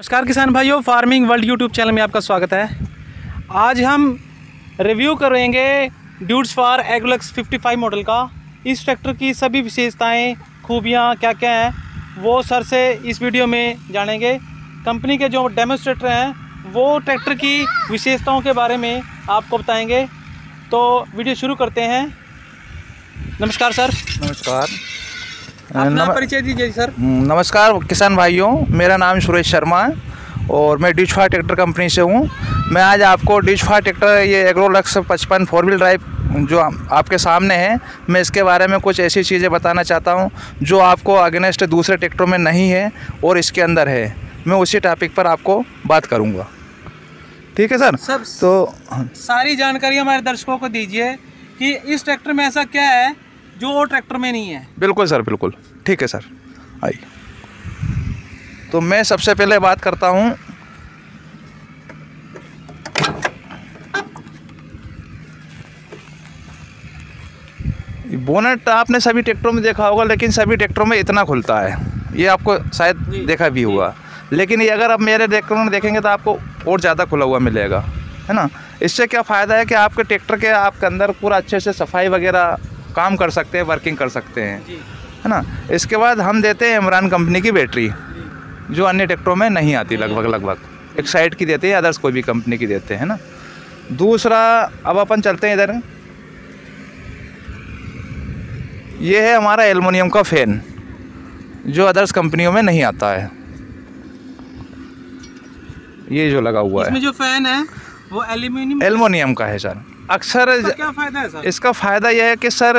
नमस्कार किसान भाइयों, फार्मिंग वर्ल्ड यूट्यूब चैनल में आपका स्वागत है। आज हम रिव्यू करेंगे ड्यूड्स फॉर एग्रोलक्स 55 मॉडल का। इस ट्रैक्टर की सभी विशेषताएं, खूबियां क्या क्या हैं वो सर से इस वीडियो में जानेंगे। कंपनी के जो डेमोस्ट्रेटर हैं वो ट्रैक्टर की विशेषताओं के बारे में आपको बताएंगे। तो वीडियो शुरू करते हैं। नमस्कार सर। नमस्कार। अपना परिचय दीजिए सर। नमस्कार किसान भाइयों, मेरा नाम सुरेश शर्मा है और मैं ड्यूड्स फॉर ट्रैक्टर कंपनी से हूँ। मैं आज आपको ड्यूड्स फॉर ट्रैक्टर ये एग्रोलक्स 55 4 व्हील ड्राइव जो आपके सामने है, मैं इसके बारे में कुछ ऐसी चीज़ें बताना चाहता हूँ जो आपको अगेंस्ट दूसरे ट्रैक्टरों में नहीं है और इसके अंदर है। मैं उसी टॉपिक पर आपको बात करूँगा। ठीक है सर। सब तो सारी जानकारी हमारे दर्शकों को दीजिए कि इस ट्रैक्टर में ऐसा क्या है जो और ट्रैक्टर में नहीं है। बिल्कुल सर, बिल्कुल ठीक है सर। आइए, तो मैं सबसे पहले बात करता हूँ बोनट। आपने सभी ट्रैक्टरों में देखा होगा, लेकिन सभी ट्रैक्टरों में इतना खुलता है, ये आपको शायद देखा भी हुआ। लेकिन ये अगर आप मेरे ट्रैक्टर में देखेंगे तो आपको और ज़्यादा खुला हुआ मिलेगा, है ना। इससे क्या फ़ायदा है कि आपके ट्रैक्टर के आपके अंदर पूरा अच्छे से सफाई वगैरह काम कर सकते हैं, वर्किंग कर सकते हैं, है ना। इसके बाद हम देते हैं इमरान कंपनी की बैटरी जो अन्य ट्रैक्टरों में नहीं आती, लगभग एक साइड की देते हैं, अदर्स कोई भी कंपनी की देते हैं ना। दूसरा, अब अपन चलते हैं इधर। ये है हमारा एल्युमिनियम का फैन जो अदर्स कंपनियों में नहीं आता है। ये जो लगा हुआ इसमें है, जो फैन है वो एल्युमिनियम का है सर। अक्सर क्या फ़ायदा है सर? इसका फ़ायदा यह है कि सर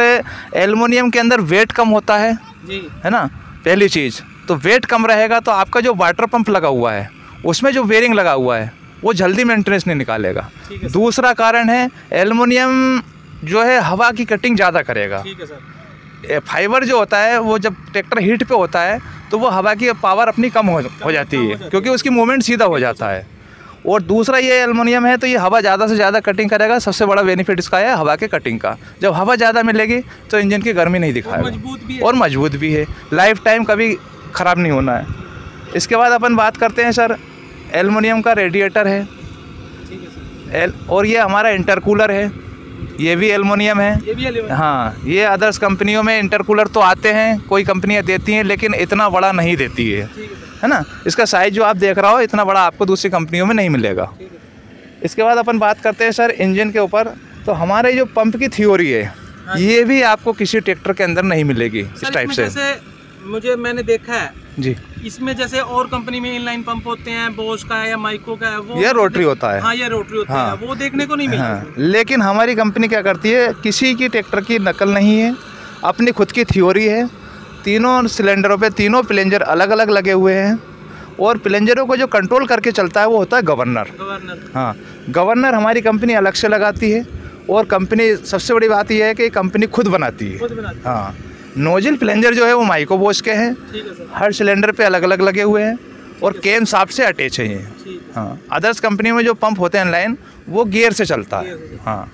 एल्युमिनियम के अंदर वेट कम होता है जी, है ना। पहली चीज़ तो वेट कम रहेगा तो आपका जो वाटर पंप लगा हुआ है उसमें जो बेरिंग लगा हुआ है वो जल्दी मेंटेनेंस नहीं निकालेगा। दूसरा कारण है एल्युमिनियम जो है हवा की कटिंग ज़्यादा करेगा। ठीक है सर। फाइबर जो होता है वो जब ट्रैक्टर हीट पे होता है तो वो हवा की पावर अपनी कम हो जाती है, क्योंकि उसकी मूवमेंट सीधा हो जाता है। और दूसरा, ये एल्युमिनियम है तो ये हवा ज़्यादा से ज़्यादा कटिंग करेगा। सबसे बड़ा बेनिफिट इसका है हवा के कटिंग का। जब हवा ज़्यादा मिलेगी तो इंजन की गर्मी नहीं दिखाएगा और मजबूत भी है, लाइफ टाइम कभी ख़राब नहीं होना है। इसके बाद अपन बात करते हैं सर, एल्युमिनियम का रेडिएटर है और ये हमारा इंटरकूलर है, ये भी एल्युमिनियम है। हाँ, ये अदर्स कंपनियों में इंटरकूलर तो आते हैं, कोई कंपनियाँ देती हैं, लेकिन इतना बड़ा नहीं देती है ना। इसका साइज़ जो आप देख रहा हो इतना बड़ा आपको दूसरी कंपनियों में नहीं मिलेगा। इसके बाद अपन बात करते हैं सर इंजन के ऊपर। तो हमारे जो पंप की थ्योरी है ये भी आपको किसी ट्रैक्टर के अंदर नहीं मिलेगी इस टाइप से। मैंने देखा है जी, इसमें जैसे और कंपनी में इनलाइन पंप होते हैं, बोश का है या माइको का है, वो ये रोटरी होता है। हाँ, ये रोटरी होता हाँ, है, वो देखने को नहीं मिलता। हाँ, लेकिन हमारी कंपनी क्या करती है, किसी की ट्रैक्टर की नकल नहीं है, अपनी खुद की थ्योरी है। तीनों सिलेंडरों पे तीनों प्लेंजर अलग अलग लगे हुए हैं और प्लेंजरों को जो कंट्रोल करके चलता है वो होता है गवर्नर। हाँ, गवर्नर हमारी कंपनी अलग से लगाती है और कंपनी, सबसे बड़ी बात यह है कि कंपनी खुद बनाती है। हाँ, नोजल प्लेंजर जो है वो माइको बोश के हैं, हर सिलेंडर पे अलग अलग लगे हुए हैं और केम शाफ्ट से अटैच है ये। हाँ, अदर्स कंपनी में जो पंप होते हैं इनलाइन वो गियर से चलता है। हाँ,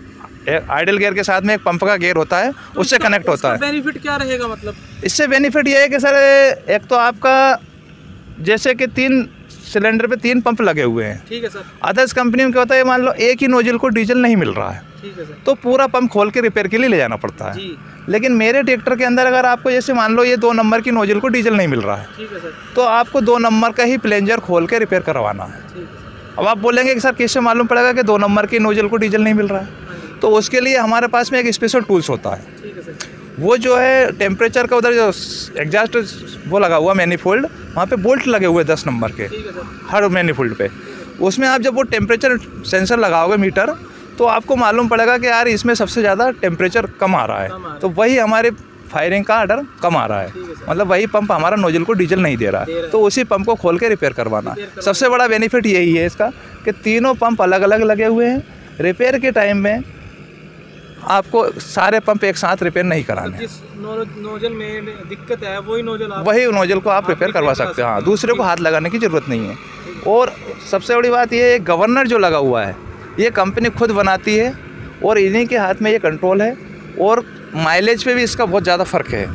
आइडल गियर के साथ में एक पंप का गियर होता है, उससे कनेक्ट होता है। बेनिफिट क्या रहेगा मतलब? इससे बेनिफिट ये है कि सर एक तो आपका जैसे कि 3 सिलेंडर पे 3 पंप लगे हुए हैं। ठीक है सर। अदर्स कंपनी में क्या होता है, मान लो एक ही नोजल को डीजल नहीं मिल रहा है, ठीक है सर, तो पूरा पंप खोल के रिपेयर के लिए ले जाना पड़ता है जी। लेकिन मेरे ट्रैक्टर के अंदर अगर आपको जैसे मान लो ये 2 नंबर की नोजल को डीजल नहीं मिल रहा है, ठीक है सर, तो आपको 2 नंबर का ही प्लेंजर खोल के रिपेयर करवाना है। अब आप बोलेंगे कि सर कैसे मालूम पड़ेगा कि 2 नंबर की नोजल को डीजल नहीं मिल रहा है? तो उसके लिए हमारे पास में एक स्पेशल टूल्स होता है। ठीक है सर। वो जो है टेम्परेचर का उधर जो एग्जॉस्ट वो लगा हुआ मैनीफोल्ड, वहाँ पे बोल्ट लगे हुए 10 नंबर के हर मैनीफोल्ड पे। उसमें आप जब वो टेम्परेचर सेंसर लगाओगे मीटर, तो आपको मालूम पड़ेगा कि यार इसमें सबसे ज़्यादा टेम्परेचर कम आ रहा है, तो वही हमारे फायरिंग का ऑर्डर कम आ रहा है, मतलब वही पंप हमारा नोजल को डीजल नहीं दे रहा है, तो उसी पंप को खोल के रिपेयर करवाना। सबसे बड़ा बेनिफिट यही है इसका कि तीनों पंप अलग अलग लगे हुए हैं। रिपेयर के टाइम में आपको सारे पंप एक साथ रिपेयर नहीं कराने। जिस नोजल में दिक्कत है वही नोजल को आप रिपेयर करवा सकते हैं। हाँ, दूसरे को हाथ लगाने की ज़रूरत नहीं है। और सबसे बड़ी बात यह है, गवर्नर जो लगा हुआ है ये कंपनी खुद बनाती है और इन्हीं के हाथ में ये कंट्रोल है। और माइलेज पे भी इसका बहुत ज़्यादा फ़र्क है।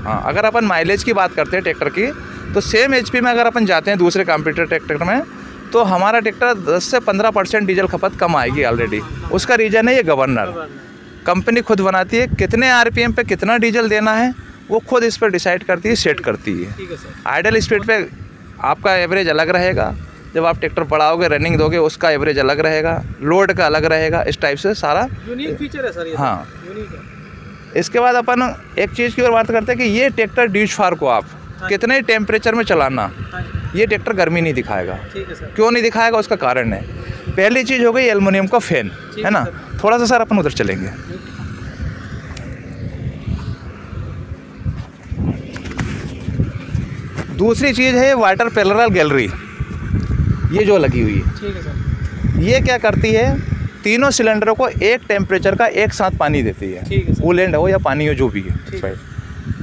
हाँ, अगर अपन माइलेज की बात करते हैं ट्रैक्टर की, तो सेम HP में अगर अपन जाते हैं दूसरे कंप्यूटर ट्रैक्टर में, तो हमारा ट्रैक्टर 10 से 15% डीजल खपत कम आएगी ऑलरेडी। उसका रीज़न है ये गवर्नर। कंपनी खुद बनाती है कितने RPM पे कितना डीजल देना है, वो खुद इस पर डिसाइड करती है, सेट करती है। आइडल स्पीड पे आपका एवरेज अलग रहेगा, जब आप ट्रैक्टर बढ़ाओगे रनिंग दोगे उसका एवरेज अलग रहेगा, लोड का अलग रहेगा, इस टाइप से सारा यूनिक फीचर है सर ये। हाँ। यूनिक है। इसके बाद अपन एक चीज़ की और बात करते हैं कि ये ट्रैक्टर ड्यूज-4 को आप कितने टेम्परेचर में चलाना, ये ट्रैक्टर गर्मी नहीं दिखाएगा। ठीक है सर। क्यों नहीं दिखाएगा, उसका कारण है, पहली चीज़ हो गई एल्युमिनियम का फैन, है ना। थोड़ा सा सर अपन उधर चलेंगे। दूसरी चीज़ है वाटर पैरेलल गैलरी, ये जो लगी हुई है। ठीक है सर। ये क्या करती है, तीनों सिलेंडरों को एक टेम्परेचर का एक साथ पानी देती है, ठीक है सर। कूलेंट हो या पानी हो जो भी है।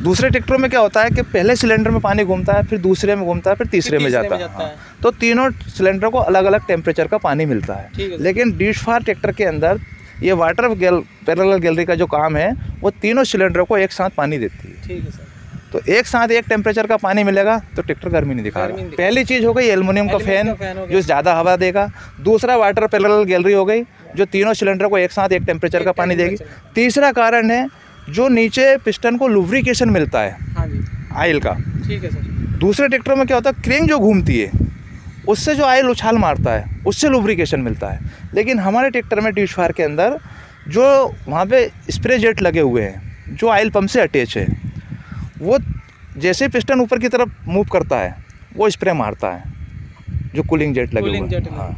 दूसरे ट्रैक्टरों में क्या होता है कि पहले सिलेंडर में पानी घूमता है, फिर दूसरे में घूमता है, फिर तीसरे में जाता है। हाँ। तो तीनों सिलेंडर को अलग अलग टेम्परेचर का पानी मिलता है। लेकिन ड्यूज-4 ट्रैक्टर के अंदर ये वाटर पैरेलल गैलरी का जो काम है, वो तीनों सिलेंडरों को एक साथ पानी देती है। ठीक है सर। तो एक साथ एक टेम्परेचर का पानी मिलेगा तो ट्रैक्टर गर्मी नहीं दिखाएगा। पहली चीज़ हो गई एल्युमिनियम का फैन जो ज़्यादा हवा देगा। दूसरा वाटर पैरेलल गैलरी हो गई जो तीनों सिलेंडर को एक साथ एक टेम्परेचर का पानी देगी। तीसरा कारण है जो नीचे पिस्टन को लुब्रिकेशन मिलता है। हाँ जी। आयल का। ठीक है सर। दूसरे ट्रैक्टरों में क्या होता है, क्रेंक जो घूमती है उससे जो आयल उछाल मारता है उससे लुब्रिकेशन मिलता है। लेकिन हमारे ट्रैक्टर में ड्यूज-4 के अंदर जो वहाँ पे स्प्रे जेट लगे हुए हैं जो आयल पंप से अटैच है, वो जैसे पिस्टन ऊपर की तरफ मूव करता है वो स्प्रे मारता है, जो कूलिंग जेट लगे हुए हैं। हाँ,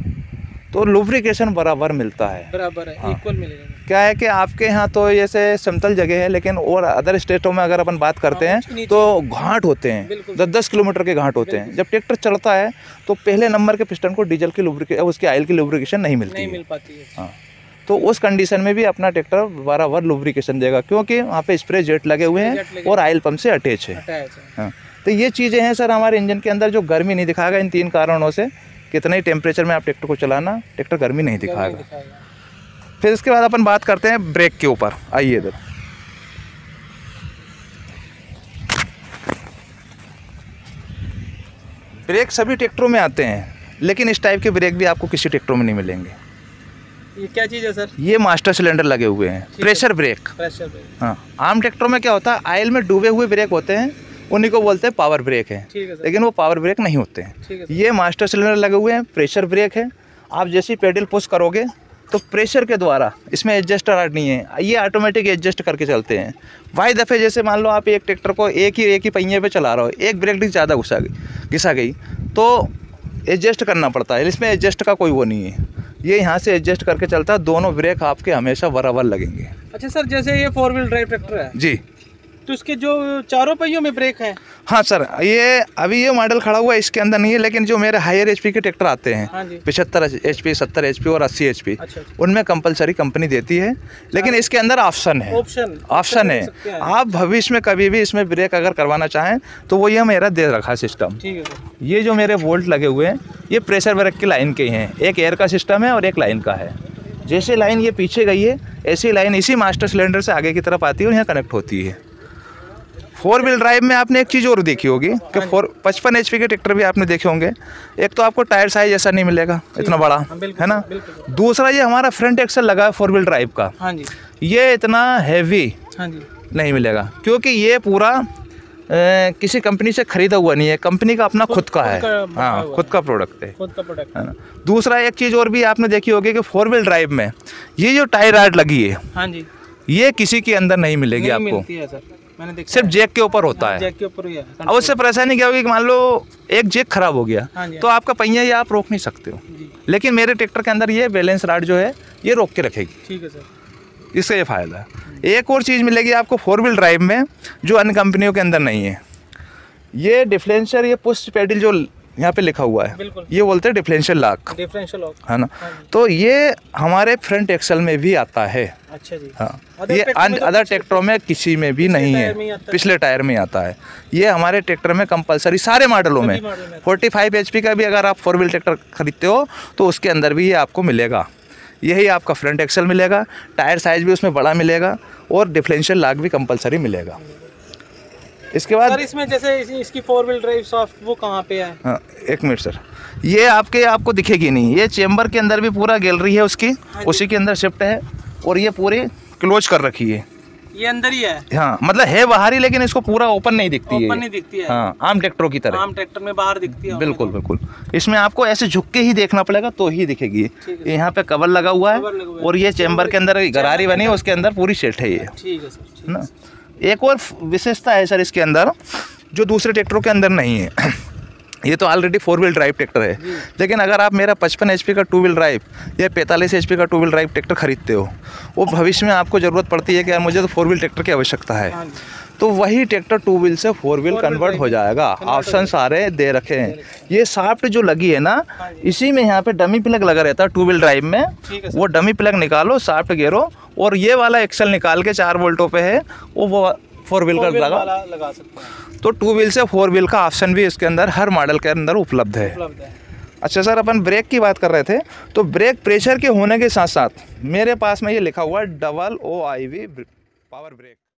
तो लुब्रिकेशन बराबर मिलता है, बराबर है। हाँ। इक्वल मिलेगा। क्या है कि आपके यहाँ तो जैसे समतल जगह है, लेकिन और अदर स्टेटों में अगर अपन बात करते हैं तो घाट होते हैं, 10-10 किलोमीटर के घाट होते हैं। जब ट्रैक्टर चलता है तो पहले नंबर के पिस्टन को डीजल की लुब्रिकेशन, उसकी आयल की लुब्रिकेशन नहीं मिल पाती है। हाँ, तो उस कंडीशन में भी अपना ट्रैक्टर बराबर लुब्रिकेशन देगा, क्योंकि वहाँ पे स्प्रे जेट लगे हुए हैं और आयल पंप से अटैच है। हाँ, तो ये चीज़ें हैं सर हमारे इंजन के अंदर जो गर्मी नहीं दिखाएगा। इन 3 कारणों से कितने ही टेम्परेचर में आप ट्रैक्टर को चलाना, ट्रैक्टर गर्मी नहीं दिखाएगा। फिर इसके बाद अपन बात करते हैं ब्रेक के ऊपर। आइए इधर। ब्रेक सभी ट्रैक्टरों में आते हैं, लेकिन इस टाइप के ब्रेक भी आपको किसी ट्रैक्टरों में नहीं मिलेंगे। ये क्या चीज़ है सर? ये मास्टर सिलेंडर लगे हुए हैं, प्रेशर ब्रेक। Pressure break. हाँ, आम ट्रैक्टरों में क्या होता है, आयल में डूबे हुए ब्रेक होते हैं, उन्हीं को बोलते हैं पावर ब्रेक है। लेकिन वो पावर ब्रेक नहीं होते हैं। ये मास्टर सिलेंडर लगे हुए हैं, प्रेशर ब्रेक है। आप जैसे पेडल पुश करोगे तो प्रेशर के द्वारा, इसमें एडजस्टर नहीं है, ये ऑटोमेटिक एडजस्ट करके चलते हैं। वाई दफ़े जैसे मान लो आप एक ट्रैक्टर को एक ही पहिए पे चला रहे हो, एक ब्रेक डिस्क ज़्यादा घिसा गई तो एडजस्ट करना पड़ता है। इसमें एडजस्ट का कोई वो नहीं है, ये यहाँ से एडजस्ट करके चलता है। दोनों ब्रेक आपके हमेशा बराबर लगेंगे। अच्छा सर, जैसे ये 4 व्हील ड्राइव ट्रैक्टर है जी, तो इसके जो चारों पहियों में ब्रेक है? हाँ सर, ये अभी ये मॉडल खड़ा हुआ है इसके अंदर नहीं है, लेकिन जो मेरे हायर HP के ट्रैक्टर आते हैं, 75 HP, 70 HP और 80 HP, उनमें कंपलसरी कंपनी देती है। लेकिन इसके अंदर ऑप्शन है, ऑप्शन है। आप भविष्य में कभी भी इसमें ब्रेक अगर करवाना चाहें तो वो ये मेरा दे रखा है सिस्टम। ये जो मेरे वोल्ट लगे हुए हैं ये प्रेशर ब्रेक की लाइन के हैं, एक एयर का सिस्टम है और एक लाइन का है। जैसे लाइन ये पीछे गई है, ऐसी लाइन इसी मास्टर सिलेंडर से आगे की तरफ आती है और यहाँ कनेक्ट होती है। 4 व्हील ड्राइव में आपने एक चीज़ और देखी होगी कि 55 HP के ट्रैक्टर भी आपने देखे होंगे। एक तो आपको टायर साइज ऐसा नहीं मिलेगा इतना बड़ा, है ना। दूसरा ये हमारा फ्रंट एक्सल लगा है 4 व्हील ड्राइव का, ये इतना हैवी नहीं मिलेगा, क्योंकि ये पूरा किसी कंपनी से खरीदा हुआ नहीं है, कंपनी का अपना खुद का है। हाँ, खुद का प्रोडक्ट है ना। दूसरा एक चीज़ और भी आपने देखी होगी कि 4 व्हील ड्राइव में ये जो टायर राड लगी है, ये किसी के अंदर नहीं मिलेगी आपको, सिर्फ जैक के ऊपर होता है। अब उससे परेशानी क्या होगी कि मान लो एक जैक खराब हो गया तो आपका पहिया ये आप रोक नहीं सकते हो, लेकिन मेरे ट्रैक्टर के अंदर ये बैलेंस राड जो है ये रोक के रखेगी। ठीक है सर, इसका ये फ़ायदा है। एक और चीज़ मिलेगी आपको 4 व्हील ड्राइव में जो अन्य कंपनियों के अंदर नहीं है, ये डिफरेंशियल, ये पुश पेडल जो यहाँ पे लिखा हुआ है, ये बोलते हैं डिफरेंशियल लॉक, है ना। तो ये हमारे फ्रंट एक्सल में भी आता है। अच्छा जी। हाँ, ये अदर ट्रैक्टरों में किसी में भी नहीं है, पिछले टायर में आता है। ये हमारे ट्रैक्टर में कंपलसरी सारे मॉडलों में 45 HP का भी अगर आप 4 व्हील ट्रैक्टर खरीदते हो तो उसके अंदर भी ये आपको मिलेगा। यही आपका फ्रंट एक्सल मिलेगा, टायर साइज भी उसमें बड़ा मिलेगा और डिफरेंशियल लॉक भी कंपलसरी मिलेगा। इसके बाद सर इसमें जैसे इसकी 4 व्हील ड्राइव सॉफ्ट वो कहाँ पे है? हाँ, एक मिनट सर, ये आपको दिखेगी नहीं, ये चेम्बर के अंदर भी पूरा गैलरी है उसकी, उसी के अंदर शिफ्ट है और ये पूरी क्लोज कर रखी है। ये अंदर ही है? हाँ, मतलब है बाहर ही, लेकिन इसको पूरा ओपन नहीं दिखती है। ओपन नहीं दिखती है? हाँ, आम ट्रैक्टरों की तरह। आम ट्रैक्टर में बाहर दिखती है? बिल्कुल बिल्कुल। इसमें आपको ऐसे झुक के ही देखना पड़ेगा तो ही दिखेगी। यहाँ पे कवर लगा हुआ है और ये चेम्बर के अंदर गरारी बनी है, उसके अंदर पूरी सेट है ये। ठीक है सर। ना, एक और विशेषता है सर इसके अंदर जो दूसरे ट्रैक्टरों के अंदर नहीं है। ये तो ऑलरेडी 4 व्हील ड्राइव ट्रैक्टर है, लेकिन अगर आप मेरा 55 HP का 2 व्हील ड्राइव या 45 HP का 2 व्हील ड्राइव ट्रैक्टर खरीदते हो, वो भविष्य में आपको ज़रूरत पड़ती है कि यार मुझे तो 4 व्हील ट्रैक्टर की आवश्यकता है, तो वही ट्रैक्टर 2 व्हील से 4 व्हील कन्वर्ट हो जाएगा। ऑप्शन सारे दे रखे हैं। ये शाफ्ट जो लगी है ना, इसी में यहाँ पे डमी प्लग लगा रहता है 2 व्हील ड्राइव में, वो डमी प्लग निकालो, शाफ्ट गिरो और ये वाला एक्सल निकाल के 4 वोल्टों पे है, वो 4 व्हील का लगा सकते हैं। तो 2 व्हील से 4 व्हील का ऑप्शन भी इसके अंदर हर मॉडल के अंदर उपलब्ध है। अच्छा सर, अपन ब्रेक की बात कर रहे थे, तो ब्रेक प्रेशर के होने के साथ साथ मेरे पास में ये लिखा हुआ है डबल OIV पावर ब्रेक।